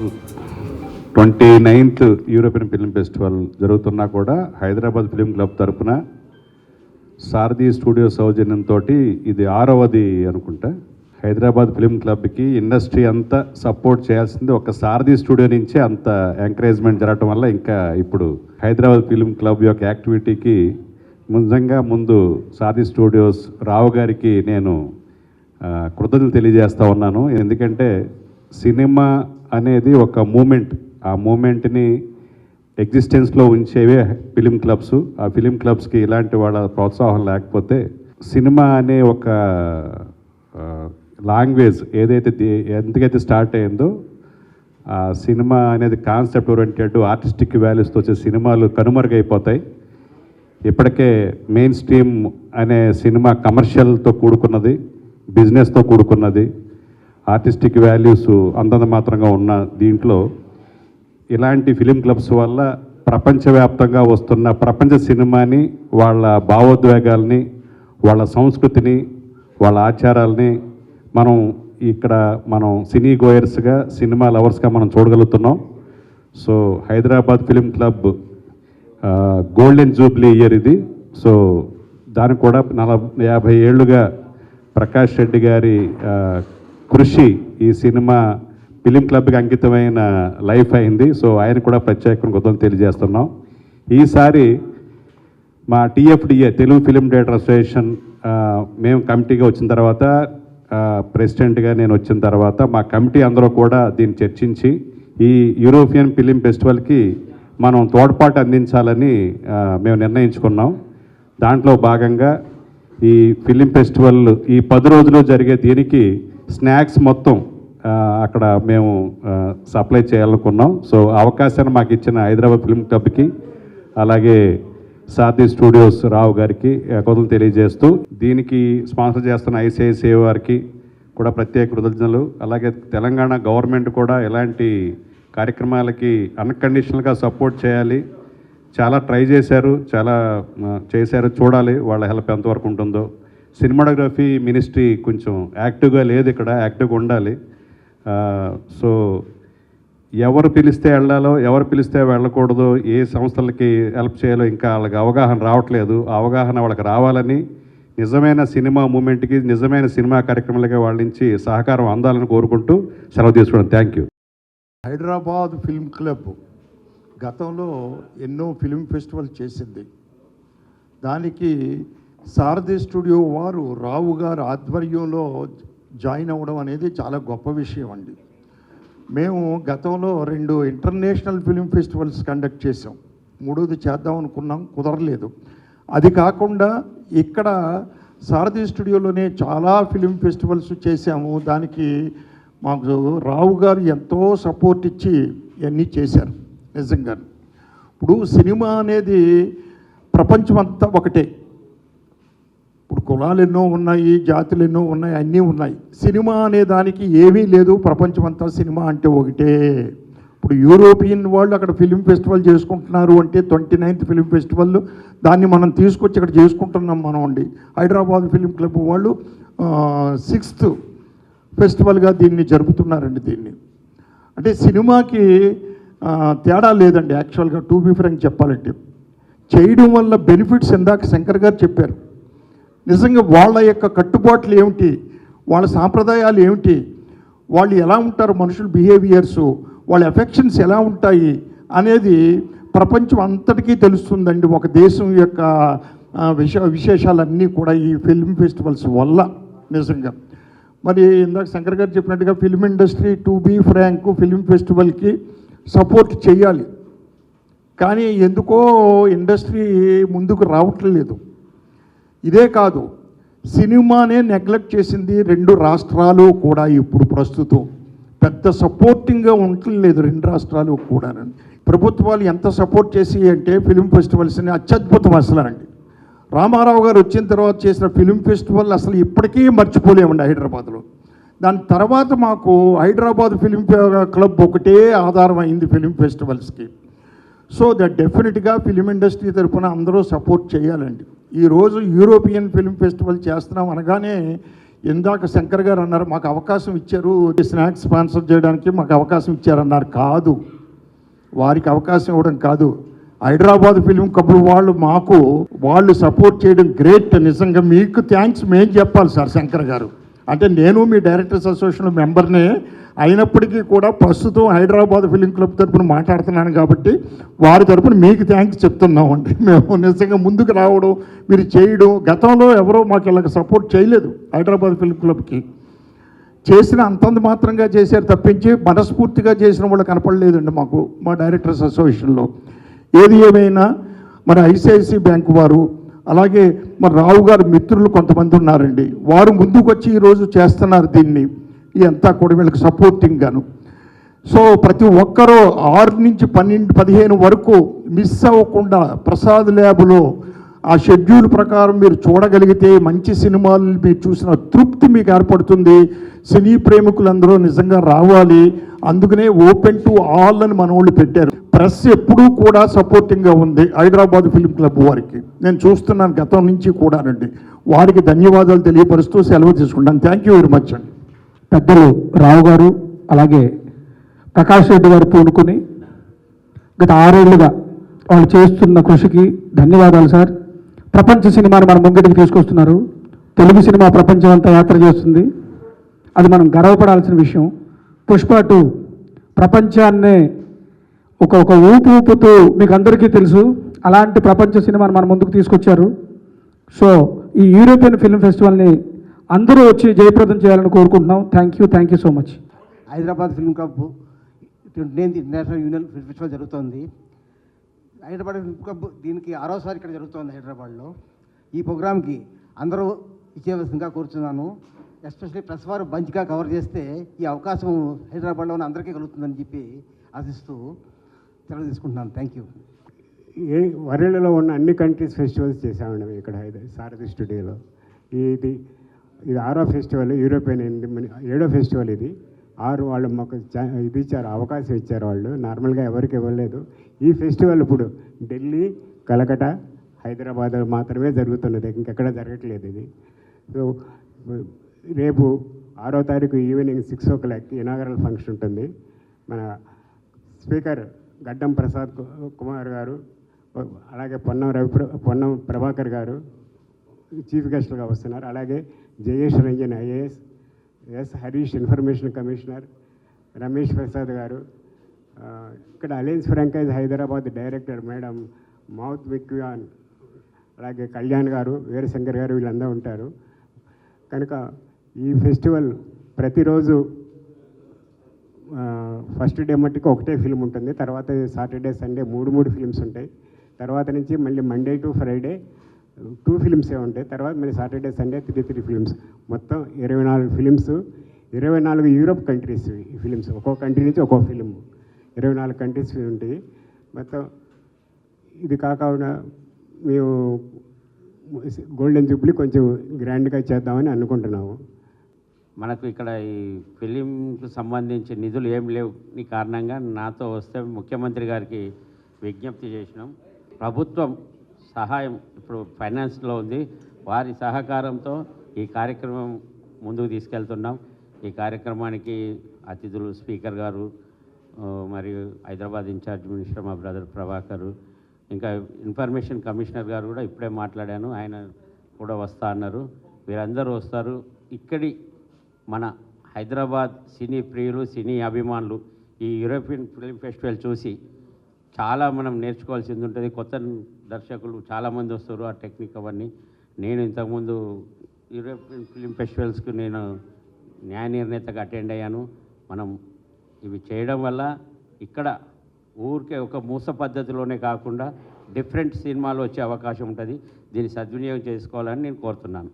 29th European film festival జరుగుతున్నా కూడా Hyderabad film club తరఫున సారథి స్టూడియో సౌజన్యంతో ఇది 6వది అనుకుంటా. హైదరాబాద్ ఫిల్మ్ క్లబ్కి ఇండస్ట్రీ అంతా సపోర్ట్ చేయాల్సింది ఒక సారథి స్టూడియో నుంచే అంత ఎంకరేజ్మెంట్ జరగటం వల్ల ఇంకా ఇప్పుడు హైదరాబాద్ ఫిల్మ్ క్లబ్ యొక్క యాక్టివిటీకి నిజంగా ముందు సారథి స్టూడియోస్ రావు గారికి నేను కృతజ్ఞతలు తెలియజేస్తూ ఉన్నాను. ఎందుకంటే సినిమా అనేది ఒక మూమెంట్, ఆ మూమెంట్ని ఎగ్జిస్టెన్స్లో ఉంచేవే ఫిలిం క్లబ్స్. ఆ ఫిలిం క్లబ్స్కి ఇలాంటి వాళ్ళ ప్రోత్సాహం లేకపోతే సినిమా అనే ఒక లాంగ్వేజ్ ఎందుకైతే స్టార్ట్ అయిందో ఆ సినిమా అనేది కాన్సెప్ట్ ఓరియంటెడ్ ఆర్టిస్టిక్ వాల్యూస్తో వచ్చే సినిమాలు కనుమరుగైపోతాయి. ఇప్పటికే మెయిన్ స్ట్రీమ్ అనే సినిమా కమర్షియల్తో కూడుకున్నది, బిజినెస్తో కూడుకున్నది, ఆర్టిస్టిక్ వాల్యూస్ అంతంత మాత్రంగా ఉన్న దీంట్లో ఇలాంటి ఫిలిం క్లబ్స్ వల్ల ప్రపంచవ్యాప్తంగా వస్తున్న ప్రపంచ సినిమాని, వాళ్ళ భావోద్వేగాల్ని, వాళ్ళ సంస్కృతిని, వాళ్ళ ఆచారాలని మనం సినీ గోయర్స్గా, సినిమా లవర్స్గా మనం చూడగలుగుతున్నాం. So Hyderabad film club golden jubilee year ఇది. సో దానికి కూడా 50 ఏళ్ళుగా ప్రకాష్ రెడ్డి గారి కృషి ఈ సినిమా ఫిలిం క్లబ్కి అంకితమైన లైఫ్ అయింది. సో ఆయన కూడా ప్రత్యేకంగా కృతజ్ఞతలు తెలియజేస్తున్నాం. ఈసారి మా TFDA Telugu film director association మేము కమిటీగా వచ్చిన తర్వాత, ప్రెసిడెంట్గా నేను వచ్చిన తర్వాత మా కమిటీ అందరూ కూడా దీన్ని చర్చించి ఈ యూరోపియన్ ఫిలిం ఫెస్టివల్కి మనం తోడ్పాటు అందించాలని మేము నిర్ణయించుకున్నాం. దాంట్లో భాగంగా ఈ ఫిలిం ఫెస్టివల్ ఈ 10 రోజులు జరిగే దీనికి స్నాక్స్ మొత్తం అక్కడ మేము సప్లై చేయాలనుకున్నాం. సో అవకాశాన్ని మాకు ఇచ్చిన హైదరాబాద్ ఫిల్మ్ క్లబ్కి, అలాగే సారథి స్టూడియోస్ రావు గారికి కృతజ్ఞతలు తెలియజేస్తూ, దీనికి స్పాన్సర్ చేస్తున్న ICICI వారికి కూడా ప్రత్యేక కృతజ్ఞతలు. అలాగే తెలంగాణ గవర్నమెంట్ కూడా ఇలాంటి కార్యక్రమాలకి అన్కండిషనల్గా సపోర్ట్ చేయాలి. చాలా ట్రై చేశారు, చూడాలి వాళ్ళ హెల్ప్ ఎంతవరకు ఉంటుందో. సినిమాటోగ్రఫీ మినిస్ట్రీ కొంచెం యాక్టివ్గా లేదు, ఇక్కడ యాక్టివ్గా ఉండాలి. సో ఎవరు పిలిస్తే వెళ్ళాలో, ఎవరు పిలిస్తే వెళ్ళకూడదు, ఏ సంస్థలకి హెల్ప్ చేయాలో ఇంకా వాళ్ళకి అవగాహన రావట్లేదు. ఆ అవగాహన వాళ్ళకి రావాలని, నిజమైన సినిమా మూమెంట్కి, నిజమైన సినిమా కార్యక్రమాలకి వాళ్ళ నుంచి సహకారం అందాలని కోరుకుంటూ సెలవు తీసుకోవడం. Thank you. Hyderabad film club గతంలో ఎన్నో ఫిల్మ్ ఫెస్టివల్ చేసింది. దానికి సారథి స్టూడియో వారు రావు గారు ఆధ్వర్యంలో జాయిన్ అవ్వడం అనేది చాలా గొప్ప విషయం అండి. మేము గతంలో 2 ఇంటర్నేషనల్ ఫిలిం ఫెస్టివల్స్ కండక్ట్ చేసాం. 3వది చేద్దాం అనుకున్నాం, కుదరలేదు. అది కాకుండా ఇక్కడ సారథి స్టూడియోలోనే చాలా ఫిలిం ఫెస్టివల్స్ చేశాము. దానికి మాకు రావు గారు ఎంతో సపోర్ట్ ఇచ్చి ఇవన్నీ చేశారు. నిజంగా ఇప్పుడు సినిమా అనేది ప్రపంచమంతా ఒకటే. ఇప్పుడు కులాలు ఎన్నో ఉన్నాయి, జాతులు ఎన్నో ఉన్నాయి, అన్నీ ఉన్నాయి. సినిమా అనే దానికి ఏమీ లేదు, ప్రపంచమంతా సినిమా అంటే ఒకటే. ఇప్పుడు యూరోపియన్ వాళ్ళు అక్కడ ఫిలిం ఫెస్టివల్ చేసుకుంటున్నారు అంటే 29th ఫిలిం ఫెస్టివల్, దాన్ని మనం తీసుకొచ్చి ఇక్కడ చేసుకుంటున్నాం మనం అండి. హైదరాబాద్ ఫిలిం క్లబ్ వాళ్ళు 6th ఫెస్టివల్గా దీన్ని జరుపుతున్నారండి. దీన్ని అంటే సినిమాకి తేడా లేదండి. యాక్చువల్గా టు బి ఫ్రాంక్ చెప్పాలంటే చేయడం వల్ల బెనిఫిట్స్ ఇందాక శంకర్ గారు చెప్పారు. నిజంగా వాళ్ళ యొక్క కట్టుబాట్లు ఏమిటి, వాళ్ళ సాంప్రదాయాలు ఏమిటి, వాళ్ళు ఎలా ఉంటారు, మనుషుల బిహేవియర్సు, వాళ్ళ ఎఫెక్షన్స్ ఎలా ఉంటాయి అనేది ప్రపంచం అంతటికీ తెలుస్తుందండి. ఒక దేశం యొక్క విశేషాలన్నీ కూడా ఈ ఫిల్మ్ ఫెస్టివల్స్ వల్ల. నిజంగా మరి ఇందాక శంకర్ గారు చెప్పినట్టుగా film industry to be frank film ఫెస్టివల్కి సపోర్ట్ చేయాలి. కానీ ఎందుకో ఇండస్ట్రీ ముందుకు రావట్లేదు. ఇదే కాదు, సినిమానే నెగ్లెక్ట్ చేసింది 2 రాష్ట్రాలు కూడా. ఇప్పుడు ప్రస్తుతం పెద్ద సపోర్టింగ్గా ఉండలేదు 2 రాష్ట్రాలు కూడా. ప్రభుత్వాలు ఎంత సపోర్ట్ చేసి అంటే ఫిలిం ఫెస్టివల్స్ని అత్యద్భుతం అసలు అండి. రామారావు గారు వచ్చిన తర్వాత చేసిన ఫిలిం ఫెస్టివల్ అసలు ఇప్పటికీ మర్చిపోలేమండి హైదరాబాద్లో. దాని తర్వాత మాకు హైదరాబాద్ ఫిలిం క్లబ్ ఒకటే ఆధారం అయింది ఫిలిం ఫెస్టివల్స్కి. సో దట్ డెఫినెట్గా ఫిలిం ఇండస్ట్రీ తరఫున అందరూ సపోర్ట్ చేయాలండి. ఈరోజు యూరోపియన్ ఫిలిం ఫెస్టివల్ చేస్తున్నాం అనగానే ఇందాక శంకర్ గారు అన్నారు మాకు అవకాశం ఇచ్చారు, స్నాక్స్ స్పాన్సర్ చేయడానికి మాకు అవకాశం ఇచ్చారన్నారు. కాదు, వారికి అవకాశం ఇవ్వడం కాదు, హైదరాబాద్ ఫిలిం క్లబ్ వాళ్ళు సపోర్ట్ చేయడం గ్రేట్. నిజంగా మీకు థ్యాంక్స్ మేము చెప్పాలి సార్ శంకర్ గారు. అంటే నేను మీ డైరెక్టర్స్ అసోసియేషన్ మెంబర్నే అయినప్పటికీ కూడా ప్రస్తుతం హైదరాబాద్ ఫిలిం క్లబ్ తరపున మాట్లాడుతున్నాను కాబట్టి వారి తరపున మీకు థ్యాంక్స్ చెప్తున్నామండి. మేము నిజంగా ముందుకు రావడం, మీరు చేయడం, గతంలో ఎవరో మాకు ఇలాగ సపోర్ట్ చేయలేదు హైదరాబాద్ ఫిలిం క్లబ్కి. చేసిన అంతంత మాత్రంగా చేశారు తప్పించి మనస్ఫూర్తిగా చేసిన వాళ్ళు కనపడలేదండి మాకు మా డైరెక్టర్స్ అసోసియేషన్లో. ఏది ఏమైనా మరి ఐసిఐసి బ్యాంకు వారు, అలాగే మరి రావు గారు మిత్రులు కొంతమంది ఉన్నారండి, వారు ముందుకు వచ్చి ఈరోజు చేస్తున్నారు దీన్ని, ఇదంతా కూడా వీళ్ళకి సపోర్టింగ్ గాను. సో ప్రతి ఒక్కరూ 6 నుంచి 12, 15 వరకు మిస్ అవ్వకుండా ప్రసాద్ ల్యాబ్లో ఆ షెడ్యూల్ ప్రకారం మీరు చూడగలిగితే మంచి సినిమాలు మీరు చూసిన తృప్తి మీకు ఏర్పడుతుంది. సినీ ప్రేమికులందరూ నిజంగా రావాలి. అందుకనే ఓపెన్ టు ఆల్ అని మన వాళ్ళు పెట్టారు. ప్రెస్ ఎప్పుడూ కూడా సపోర్టింగ్గా ఉంది హైదరాబాద్ ఫిలిం క్లబ్ వారికి. నేను చూస్తున్నాను గతం నుంచి కూడానండి. వారికి ధన్యవాదాలు తెలియపరుస్తూ సెలవు తీసుకుంటాను. థ్యాంక్ యూ వెరీ మచ్ అండి. పెద్దలు రావు గారు అలాగే ప్రకాష్ రెడ్డి గారు పూనుకుని గత 6 ఏళ్లుగా వాళ్ళు చేస్తున్న కృషికి ధన్యవాదాలు సార్. ప్రపంచ సినిమాని మన ముంగిటికి తీసుకొస్తున్నారు. తెలుగు సినిమా ప్రపంచం అంతా యాత్ర చేస్తుంది, అది మనం గర్వపడాల్సిన విషయం. పుష్ప 2 ప్రపంచాన్నే ఒక ఊపుతూ మీకు అందరికీ తెలుసు, అలాంటి ప్రపంచ సినిమాని మన ముందుకు తీసుకొచ్చారు. సో ఈ యూరోపియన్ ఫిల్మ్ ఫెస్టివల్ని అందరూ వచ్చి జయప్రదం చేయాలని కోరుకుంటున్నాం. Thank you so much. Hyderabad film club 29th international union film festival జరుగుతోంది. హైదరాబాద్ ఫిల్మ్ క్లబ్ దీనికి 6వసారి ఇక్కడ జరుగుతోంది హైదరాబాద్లో. ఈ ప్రోగ్రామ్కి అందరూ ఇచ్చేవలసిందిగా కోరుచున్నాను. ఎస్పెషల్లీ ప్రెస్ వారు మంచిగా కవర్ చేస్తే ఈ అవకాశం హైదరాబాద్లో ఉన్న అందరికీ కలుగుతుందని చెప్పి ఆశిస్తూ సెలవు తీసుకుంటున్నాను. Thank you. వరల్డ్లో ఉన్న అన్ని కంట్రీస్ ఫెస్టివల్స్ చేసామండి మేము ఇక్కడ సారథి స్టూడియోలో. ఇది 6వ ఫెస్టివల్, యూరోపియన్ 7వ ఫెస్టివల్. ఇది 6 వాళ్ళు మాకు ఇది ఇచ్చారు, అవకాశం ఇచ్చారు వాళ్ళు. నార్మల్గా ఎవరికి ఇవ్వలేదు. ఈ ఫెస్టివల్ ఇప్పుడు ఢిల్లీ, కలకటా, హైదరాబాద్ మాత్రమే జరుగుతున్నది, ఇంకెక్కడ జరగట్లేదు ఇది. సో రేపు 6వ తారీఖు ఈవినింగ్ 6 o'clock ఇనాగరల్ ఫంక్షన్ ఉంటుంది. మన స్పీకర్ గడ్డం ప్రసాద్ కుమార్ గారు, అలాగే పొన్నం ప్రభాకర్ గారు చీఫ్ గెస్ట్లుగా వస్తున్నారు. అలాగే Jayesh Ranjan IAS, S Harish information commissioner, Ramesh Prasad garu, ఇక్కడ Alliance Française Hyderabad director madam మౌత్ విక్యాన్, అలాగే కళ్యాణ్ గారు, వీరశంకర్ గారు, వీళ్ళందరూ ఉంటారు. కనుక ఈ ఫెస్టివల్ ప్రతిరోజు ఫస్ట్ డే మట్టుకు ఒకటే ఫిల్మ్ ఉంటుంది, తర్వాత సాటర్డే సండే 3 ఫిల్మ్స్ ఉంటాయి. తర్వాత నుంచి మళ్ళీ మండే టు ఫ్రైడే 2 ఫిల్మ్సే ఉంటాయి. తర్వాత మళ్ళీ సాటర్డే సండే 3 ఫిల్మ్స్, మొత్తం 24 ఫిల్మ్స్. 24 యూరోప్ కంట్రీస్ ఈ ఫిలిమ్స్, ఒక్కో కంట్రీ నుంచి ఒక్కో ఫిలిం, 24 కంట్రీస్ ఉంటాయి మొత్తం. ఇది కాకుండా మేము గోల్డెన్ జూబ్లీ కొంచెం గ్రాండ్గా చేద్దామని అనుకుంటున్నాము. మనకు ఇక్కడ ఈ ఫిలింకు సంబంధించి నిధులు ఏం లేవు, ఈ కారణంగా నాతో వస్తే ముఖ్యమంత్రి గారికి విజ్ఞప్తి చేసినాం. ప్రభుత్వం సహాయం ఇప్పుడు ఫైనాన్స్లో ఉంది, వారి సహకారంతో ఈ కార్యక్రమం ముందుకు తీసుకెళ్తున్నాం. ఈ కార్యక్రమానికి అతిథులు స్పీకర్ గారు, మరియు హైదరాబాద్ ఇన్ఛార్జ్ మినిస్టర్ మా బ్రదర్ ప్రభాకర్, ఇంకా ఇన్ఫర్మేషన్ కమిషనర్ గారు కూడా ఇప్పుడే మాట్లాడాను, ఆయన కూడా వస్తా అన్నారు. వీరందరూ వస్తారు. ఇక్కడి మన హైదరాబాద్ సినీ ప్రియులు, సినీ అభిమానులు ఈ యూరోపియన్ ఫిల్మ్ ఫెస్టివల్ చూసి చాలా మనం నేర్చుకోవాల్సింది ఉంటుంది. కొత్త దర్శకులు చాలామంది వస్తారు, ఆ టెక్నిక్ అవన్నీ. నేను ఇంతకుముందు యూరోపియన్ ఫిల్మ్ ఫెస్టివల్స్కి నేను న్యాయ నిర్ణేతగా అటెండ్ అయ్యాను. మనం ఇవి చేయడం వల్ల ఇక్కడ ఊరికే ఒక మూస పద్ధతిలోనే కాకుండా డిఫరెంట్ సినిమాలు వచ్చే అవకాశం ఉంటుంది. దీన్ని సద్వినియోగం చేసుకోవాలని నేను కోరుతున్నాను.